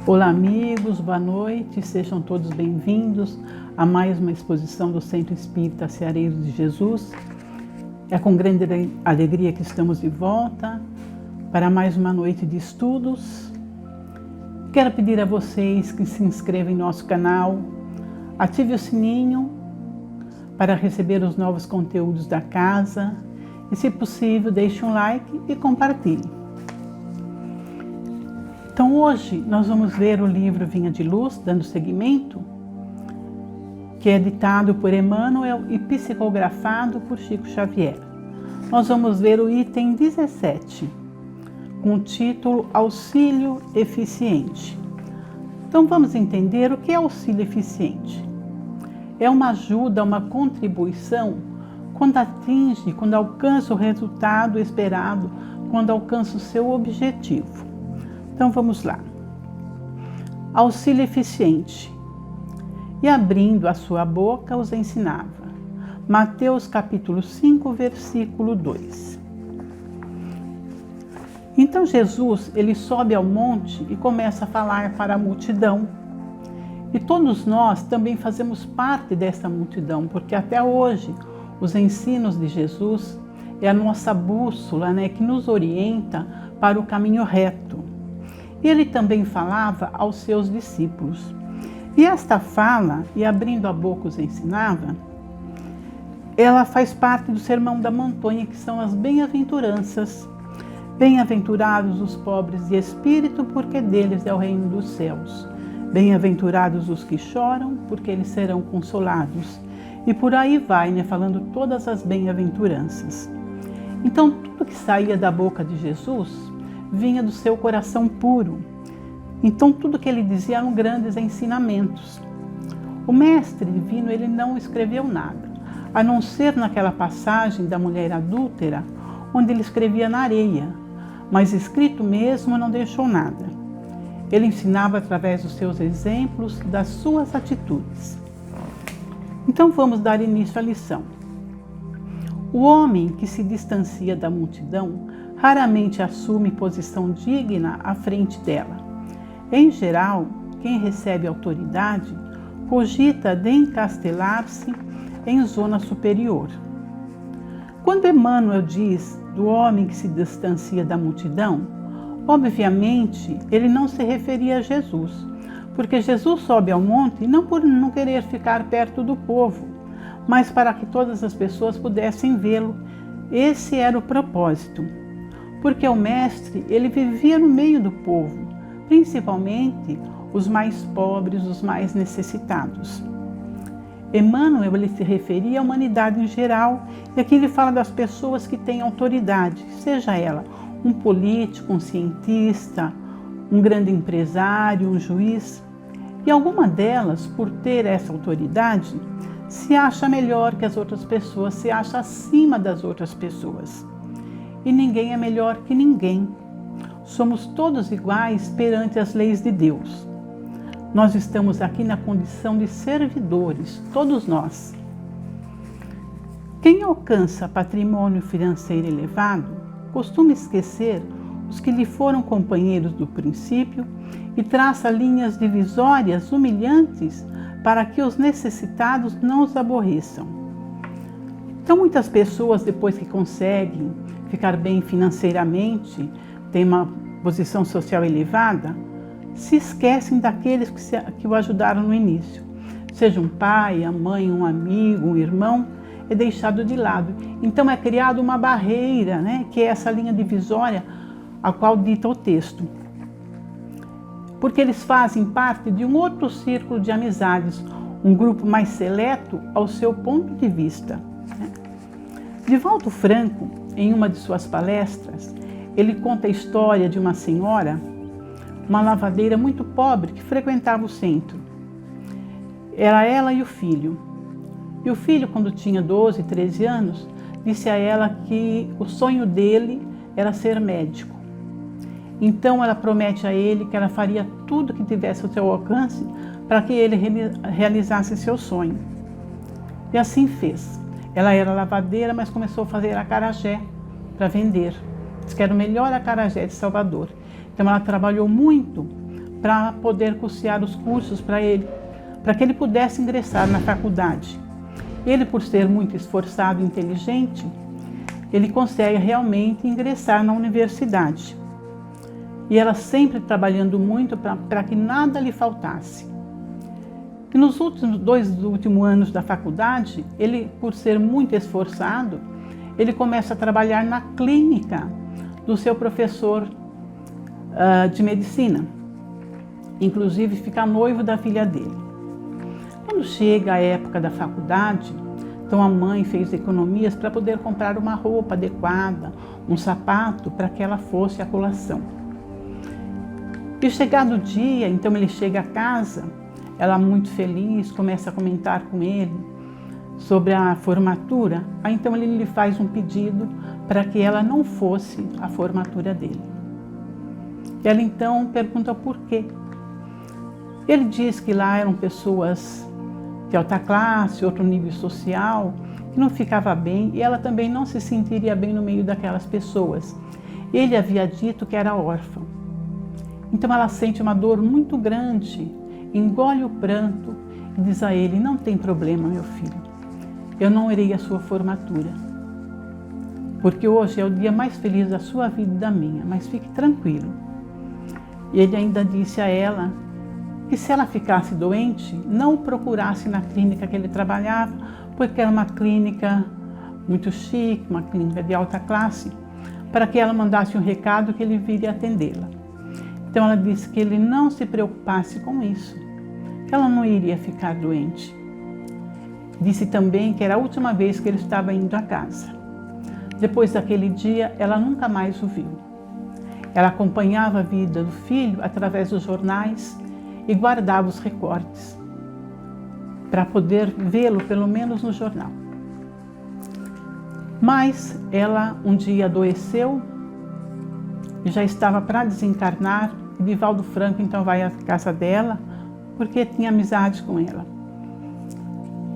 Olá amigos, boa noite, sejam todos bem-vindos a mais uma exposição do Centro Espírita Ceareiro de Jesus. É com grande alegria que estamos de volta para mais uma noite de estudos. Quero pedir a vocês que se inscrevam em nosso canal, ative o sininho para receber os novos conteúdos da casa e, se possível, deixe um like e compartilhe. Então hoje nós vamos ler o livro Vinha de Luz, dando seguimento, que é ditado por Emmanuel e psicografado por Chico Xavier. Nós vamos ver o item 17, com o título Auxílio Eficiente. Então vamos entender o que é auxílio eficiente. É uma ajuda, uma contribuição quando alcança o resultado esperado, quando alcança o seu objetivo. Então vamos lá. Auxílio eficiente. E abrindo a sua boca os ensinava. Mateus capítulo 5, versículo 2. Então Jesus, ele sobe ao monte e começa a falar para a multidão. E todos nós também fazemos parte dessa multidão, porque até hoje os ensinos de Jesus é a nossa bússola, que nos orienta para o caminho reto. E ele também falava aos seus discípulos. E esta fala, e abrindo a boca os ensinava, ela faz parte do Sermão da Montanha, que são as bem-aventuranças. Bem-aventurados os pobres de espírito, porque deles é o reino dos céus. Bem-aventurados os que choram, porque eles serão consolados. E por aí vai, falando todas as bem-aventuranças. Então, tudo que saía da boca de Jesus vinha do seu coração puro. Então tudo que ele dizia eram grandes ensinamentos. O mestre divino, ele não escreveu nada, a não ser naquela passagem da mulher adúltera, onde ele escrevia na areia, mas escrito mesmo não deixou nada. Ele ensinava através dos seus exemplos, das suas atitudes. Então vamos dar início à lição. O homem que se distancia da multidão raramente assume posição digna à frente dela. Em geral, quem recebe autoridade cogita de encastelar-se em zona superior. Quando Emmanuel diz do homem que se distancia da multidão, obviamente ele não se referia a Jesus, porque Jesus sobe ao monte não por não querer ficar perto do povo, mas para que todas as pessoas pudessem vê-lo. Esse era o propósito. Porque o mestre, ele vivia no meio do povo, principalmente os mais pobres, os mais necessitados. Emmanuel, ele se referia à humanidade em geral, e aqui ele fala das pessoas que têm autoridade, seja ela um político, um cientista, um grande empresário, um juiz. E alguma delas, por ter essa autoridade, se acha melhor que as outras pessoas, se acha acima das outras pessoas. E ninguém é melhor que ninguém. Somos todos iguais perante as leis de Deus. Nós estamos aqui na condição de servidores, todos nós. Quem alcança patrimônio financeiro elevado costuma esquecer os que lhe foram companheiros do princípio e traça linhas divisórias humilhantes para que os necessitados não os aborreçam. Então, muitas pessoas, depois que conseguem ficar bem financeiramente, têm uma posição social elevada, se esquecem daqueles que o ajudaram no início. Seja um pai, a mãe, um amigo, um irmão, é deixado de lado. Então é criada uma barreira, que é essa linha divisória a qual dita o texto. Porque eles fazem parte de um outro círculo de amizades, um grupo mais seleto ao seu ponto de vista. Divaldo Franco, em uma de suas palestras, ele conta a história de uma senhora, uma lavadeira muito pobre que frequentava o centro. Era ela e o filho. E o filho, quando tinha 12, 13 anos, disse a ela que o sonho dele era ser médico. Então ela promete a ele que ela faria tudo que tivesse ao seu alcance para que ele realizasse seu sonho. E assim fez. Ela era lavadeira, mas começou a fazer acarajé para vender. Diz que era o melhor acarajé de Salvador. Então ela trabalhou muito para poder custear os cursos para ele, para que ele pudesse ingressar na faculdade. Ele, por ser muito esforçado e inteligente, ele consegue realmente ingressar na universidade. E ela sempre trabalhando muito para que nada lhe faltasse. E nos dois últimos anos da faculdade, ele, por ser muito esforçado, ele começa a trabalhar na clínica do seu professor de medicina. Inclusive, fica noivo da filha dele. Quando chega a época da faculdade, então a mãe fez economias para poder comprar uma roupa adequada, um sapato para que ela fosse à colação. E chegado o dia, então ele chega a casa, ela muito feliz, começa a comentar com ele sobre a formatura. Aí então ele lhe faz um pedido para que ela não fosse à formatura dele. Ela então pergunta por quê. Ele diz que lá eram pessoas de alta classe, outro nível social, que não ficava bem e ela também não se sentiria bem no meio daquelas pessoas. Ele havia dito que era órfão. Então ela sente uma dor muito grande, engole o pranto e diz a ele: não tem problema, meu filho, eu não irei à sua formatura, porque hoje é o dia mais feliz da sua vida e da minha, mas fique tranquilo. E ele ainda disse a ela que se ela ficasse doente, não o procurasse na clínica que ele trabalhava, porque era uma clínica muito chique, uma clínica de alta classe, para que ela mandasse um recado que ele viria atendê-la. Então ela disse que ele não se preocupasse com isso, que ela não iria ficar doente. Disse também que era a última vez que ele estava indo à casa. Depois daquele dia, ela nunca mais o viu. Ela acompanhava a vida do filho através dos jornais e guardava os recortes para poder vê-lo pelo menos no jornal. Mas ela um dia adoeceu e já estava para desencarnar. E Divaldo Franco então vai à casa dela porque tinha amizade com ela.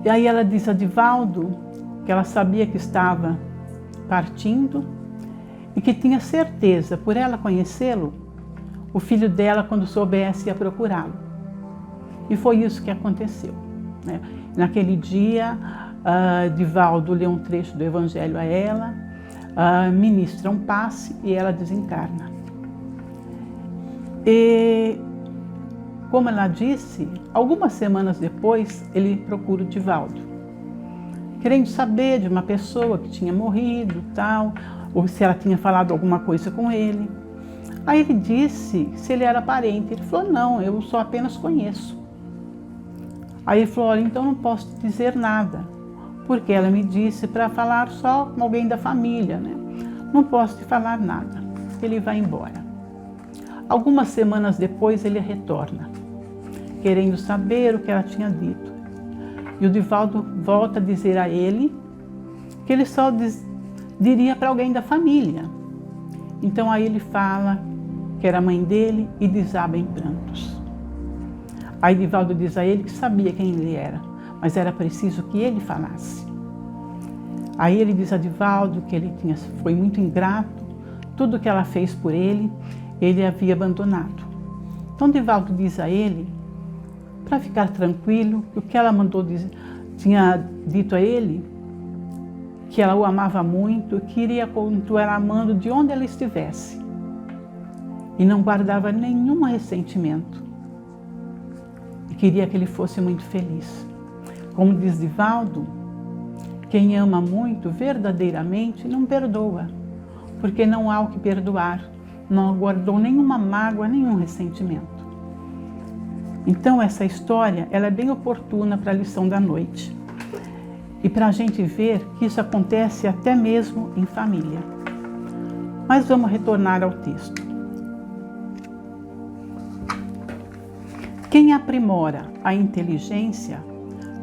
E aí ela diz a Divaldo que ela sabia que estava partindo e que tinha certeza, por ela conhecê-lo, o filho dela, quando soubesse, ia procurá-lo. E foi isso que aconteceu, né? Naquele dia, Divaldo lê um trecho do Evangelho a ela, ministra um passe e ela desencarna. E, como ela disse, algumas semanas depois, ele procura o Divaldo, querendo saber de uma pessoa que tinha morrido, tal, ou se ela tinha falado alguma coisa com ele. Aí ele disse se ele era parente. Ele falou: não, eu só apenas conheço. Aí ele falou: olha, então não posso te dizer nada, porque ela me disse para falar só com alguém da família, né? Não posso te falar nada. Ele vai embora. Algumas semanas depois ele retorna, querendo saber o que ela tinha dito. E o Divaldo volta a dizer a ele que ele só diria para alguém da família. Então aí ele fala que era a mãe dele e desaba em prantos. Aí Divaldo diz a ele que sabia quem ele era, mas era preciso que ele falasse. Aí ele diz a Divaldo que ele foi muito ingrato, tudo que ela fez por ele, ele havia abandonado. Então Divaldo diz a ele, para ficar tranquilo, que o que ela tinha dito a ele, que ela o amava muito, que iria continuar amando de onde ela estivesse. E não guardava nenhum ressentimento. E queria que ele fosse muito feliz. Como diz Divaldo, quem ama muito verdadeiramente não perdoa, porque não há o que perdoar, não guardou nenhuma mágoa, nenhum ressentimento. Então essa história ela é bem oportuna para a lição da noite. E para a gente ver que isso acontece até mesmo em família. Mas vamos retornar ao texto. Quem aprimora a inteligência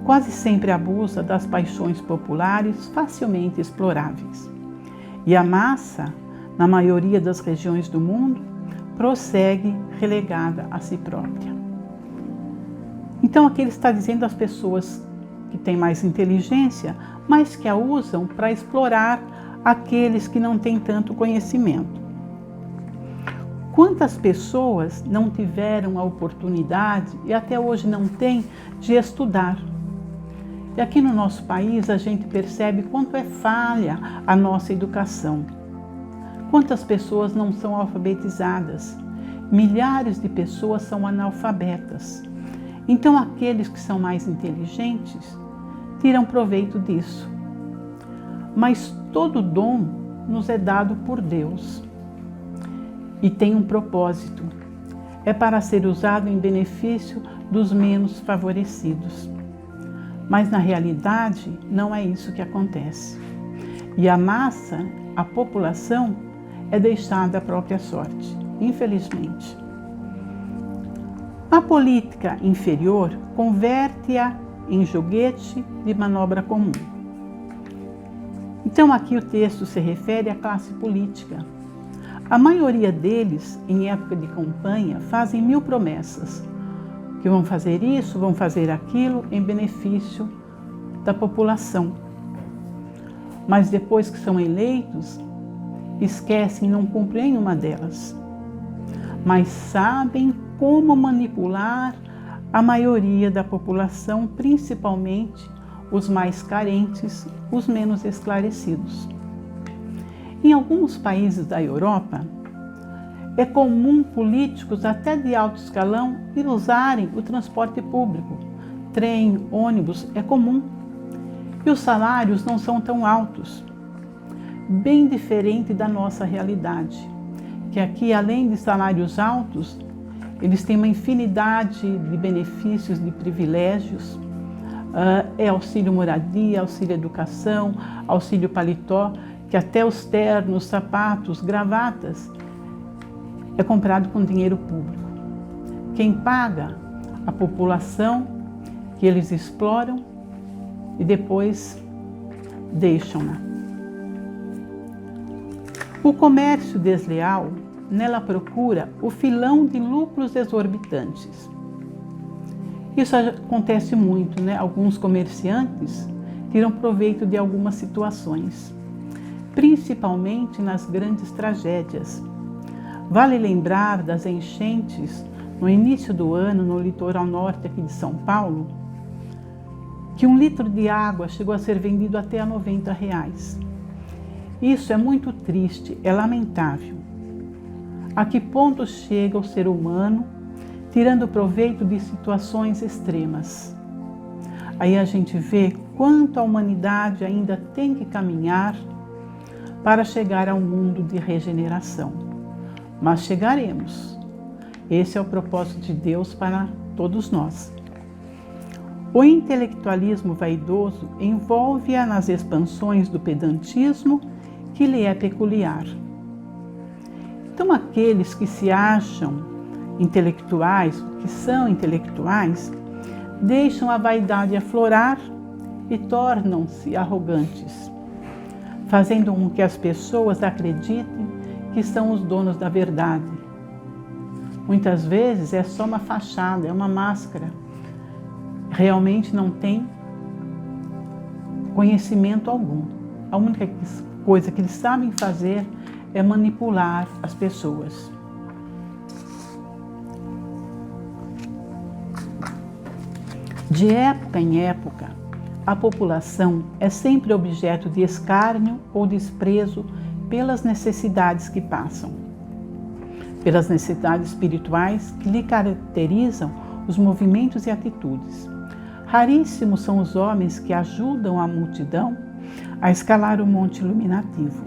quase sempre abusa das paixões populares facilmente exploráveis. E a massa, na maioria das regiões do mundo, prossegue relegada a si própria. Então aqui ele está dizendo às pessoas que têm mais inteligência, mas que a usam para explorar aqueles que não têm tanto conhecimento. Quantas pessoas não tiveram a oportunidade e até hoje não têm de estudar? E aqui no nosso país a gente percebe quanto é falha a nossa educação. Quantas pessoas não são alfabetizadas? Milhares de pessoas são analfabetas. Então aqueles que são mais inteligentes tiram proveito disso. Mas todo dom nos é dado por Deus. E tem um propósito, é para ser usado em benefício dos menos favorecidos. Mas na realidade não é isso que acontece. E a massa, a população, é deixada à própria sorte, infelizmente. A política inferior converte-a em joguete de manobra comum. Então aqui o texto se refere à classe política. A maioria deles, em época de campanha, fazem 1000 promessas, que vão fazer isso, vão fazer aquilo, em benefício da população. Mas depois que são eleitos, esquecem e não cumprem nenhuma delas. Mas sabem como manipular a maioria da população, principalmente os mais carentes, os menos esclarecidos. Em alguns países da Europa, é comum políticos até de alto escalão usarem o transporte público. Trem, ônibus, é comum. E os salários não são tão altos. Bem diferente da nossa realidade, que aqui, além de salários altos, eles têm uma infinidade de benefícios, de privilégios. É auxílio moradia, auxílio educação, auxílio paletó, que até os ternos, sapatos, gravatas é comprado com dinheiro público. Quem paga? A população que eles exploram e depois deixam-na. O comércio desleal, nela procura o filão de lucros exorbitantes. Isso acontece muito, né? Alguns comerciantes tiram proveito de algumas situações, principalmente nas grandes tragédias. Vale lembrar das enchentes no início do ano no litoral norte aqui de São Paulo, que 1 litro de água chegou a ser vendido até a R$90. Isso é muito triste, é lamentável. A que ponto chega o ser humano tirando proveito de situações extremas? Aí a gente vê quanto a humanidade ainda tem que caminhar para chegar a um mundo de regeneração. Mas chegaremos. Esse é o propósito de Deus para todos nós. O intelectualismo vaidoso envolve-a nas expansões do pedantismo que lhe é peculiar. Então, aqueles que se acham intelectuais, que são intelectuais, deixam a vaidade aflorar e tornam-se arrogantes, fazendo com que as pessoas acreditem que são os donos da verdade. Muitas vezes é só uma fachada, é uma máscara. Realmente não tem conhecimento algum. A única coisa que eles sabem fazer é manipular as pessoas. De época em época, a população é sempre objeto de escárnio ou desprezo pelas necessidades que passam, pelas necessidades espirituais que lhe caracterizam os movimentos e atitudes. Raríssimos são os homens que ajudam a multidão a escalar o monte iluminativo.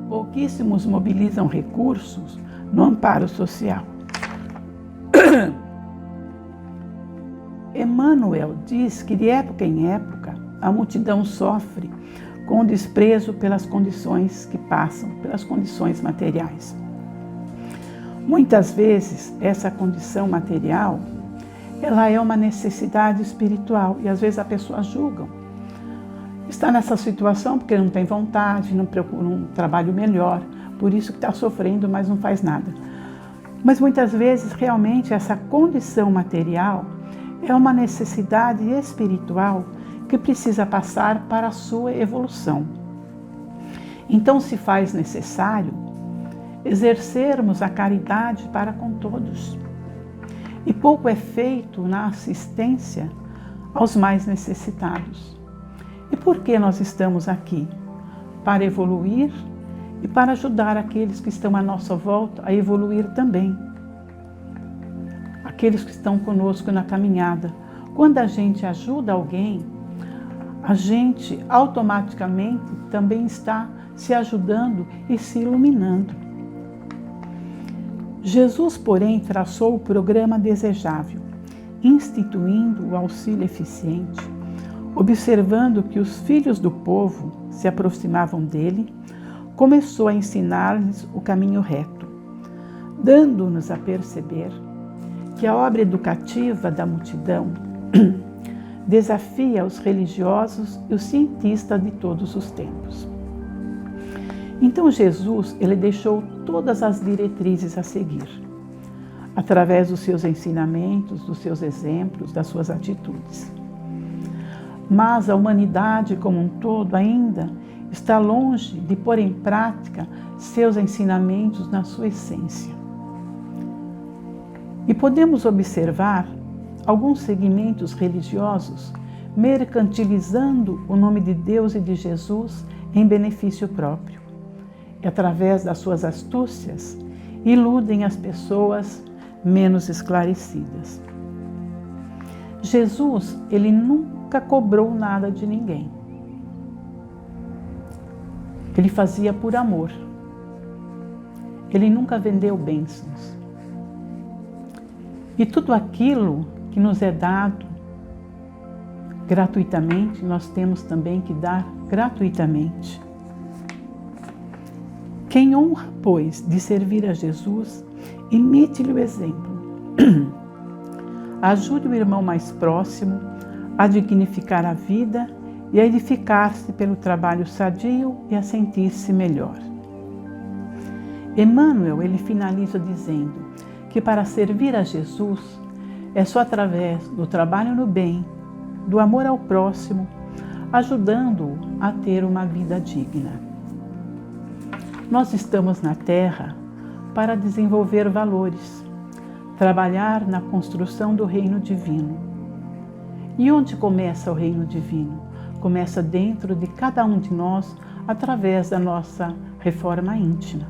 Pouquíssimos mobilizam recursos no amparo social. Emmanuel diz que de época em época a multidão sofre com o desprezo pelas condições que passam, pelas condições materiais. Muitas vezes essa condição material, ela é uma necessidade espiritual e às vezes a pessoa julga. Está nessa situação porque não tem vontade, não procura um trabalho melhor, por isso que está sofrendo, mas não faz nada. Mas muitas vezes realmente essa condição material é uma necessidade espiritual que precisa passar para a sua evolução. Então se faz necessário exercermos a caridade para com todos. E pouco é feito na assistência aos mais necessitados. E por que nós estamos aqui? Para evoluir e para ajudar aqueles que estão à nossa volta a evoluir também. Aqueles que estão conosco na caminhada. Quando a gente ajuda alguém, a gente automaticamente também está se ajudando e se iluminando. Jesus, porém, traçou o programa desejável, instituindo o auxílio eficiente, observando que os filhos do povo se aproximavam dele, começou a ensinar-lhes o caminho reto, dando-nos a perceber que a obra educativa da multidão desafia os religiosos e os cientistas de todos os tempos. Então Jesus, ele deixou todas as diretrizes a seguir, através dos seus ensinamentos, dos seus exemplos, das suas atitudes. Mas a humanidade como um todo ainda está longe de pôr em prática seus ensinamentos na sua essência. E podemos observar alguns segmentos religiosos mercantilizando o nome de Deus e de Jesus em benefício próprio. E através das suas astúcias, iludem as pessoas menos esclarecidas. Jesus, ele nunca cobrou nada de ninguém. Ele fazia por amor. Ele nunca vendeu bênçãos. E tudo aquilo que nos é dado gratuitamente, nós temos também que dar gratuitamente. Quem honra, pois, de servir a Jesus, imite-lhe o exemplo. Ajude o irmão mais próximo a dignificar a vida e a edificar-se pelo trabalho sadio e a sentir-se melhor. Emmanuel, ele finaliza dizendo que para servir a Jesus é só através do trabalho no bem, do amor ao próximo, ajudando-o a ter uma vida digna. Nós estamos na Terra para desenvolver valores, trabalhar na construção do reino divino. E onde começa o reino divino? Começa dentro de cada um de nós, através da nossa reforma íntima.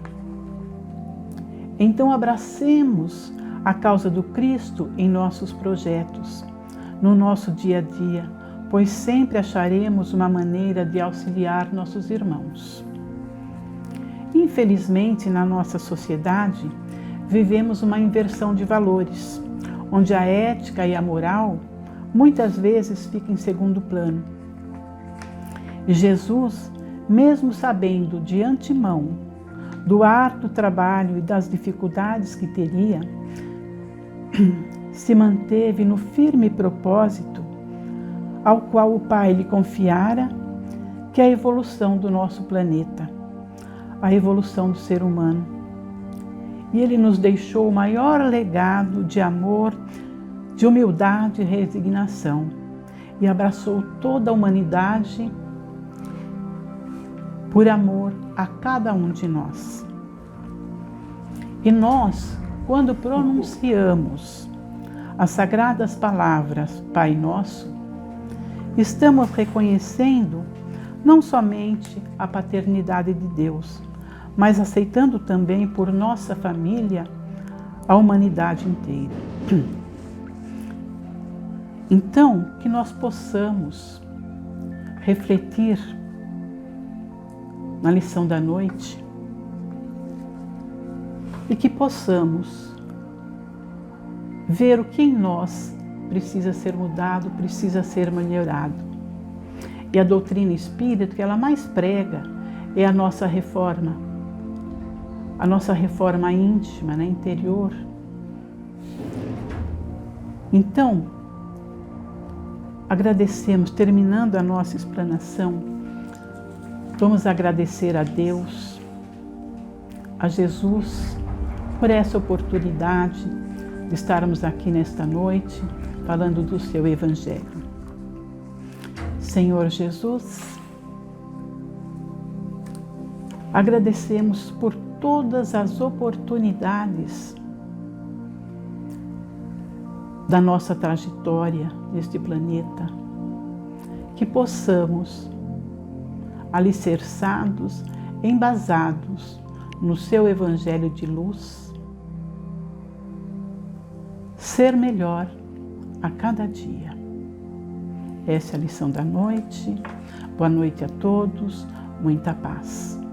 Então abracemos a causa do Cristo em nossos projetos, no nosso dia a dia, pois sempre acharemos uma maneira de auxiliar nossos irmãos. Infelizmente, na nossa sociedade, vivemos uma inversão de valores, onde a ética e a moral muitas vezes ficam em segundo plano. E Jesus, mesmo sabendo de antemão do árduo trabalho e das dificuldades que teria, se manteve no firme propósito ao qual o Pai lhe confiara, que é a evolução do nosso planeta, a evolução do ser humano. E ele nos deixou o maior legado de amor, de humildade e resignação, e abraçou toda a humanidade por amor a cada um de nós. E nós, quando pronunciamos as sagradas palavras Pai Nosso, estamos reconhecendo não somente a paternidade de Deus, mas aceitando também por nossa família a humanidade inteira. Então, que nós possamos refletir na lição da noite e que possamos ver o que em nós precisa ser mudado, precisa ser melhorado. E a doutrina espírita que ela mais prega é a nossa reforma íntima, né, interior. Então, agradecemos, terminando a nossa explanação, vamos agradecer a Deus, a Jesus, por essa oportunidade de estarmos aqui nesta noite, falando do seu Evangelho. Senhor Jesus, Agradecemos por todas as oportunidades da nossa trajetória neste planeta, que possamos, alicerçados, embasados no seu Evangelho de luz, ser melhor a cada dia. Essa é a lição da noite. Boa noite a todos, muita paz.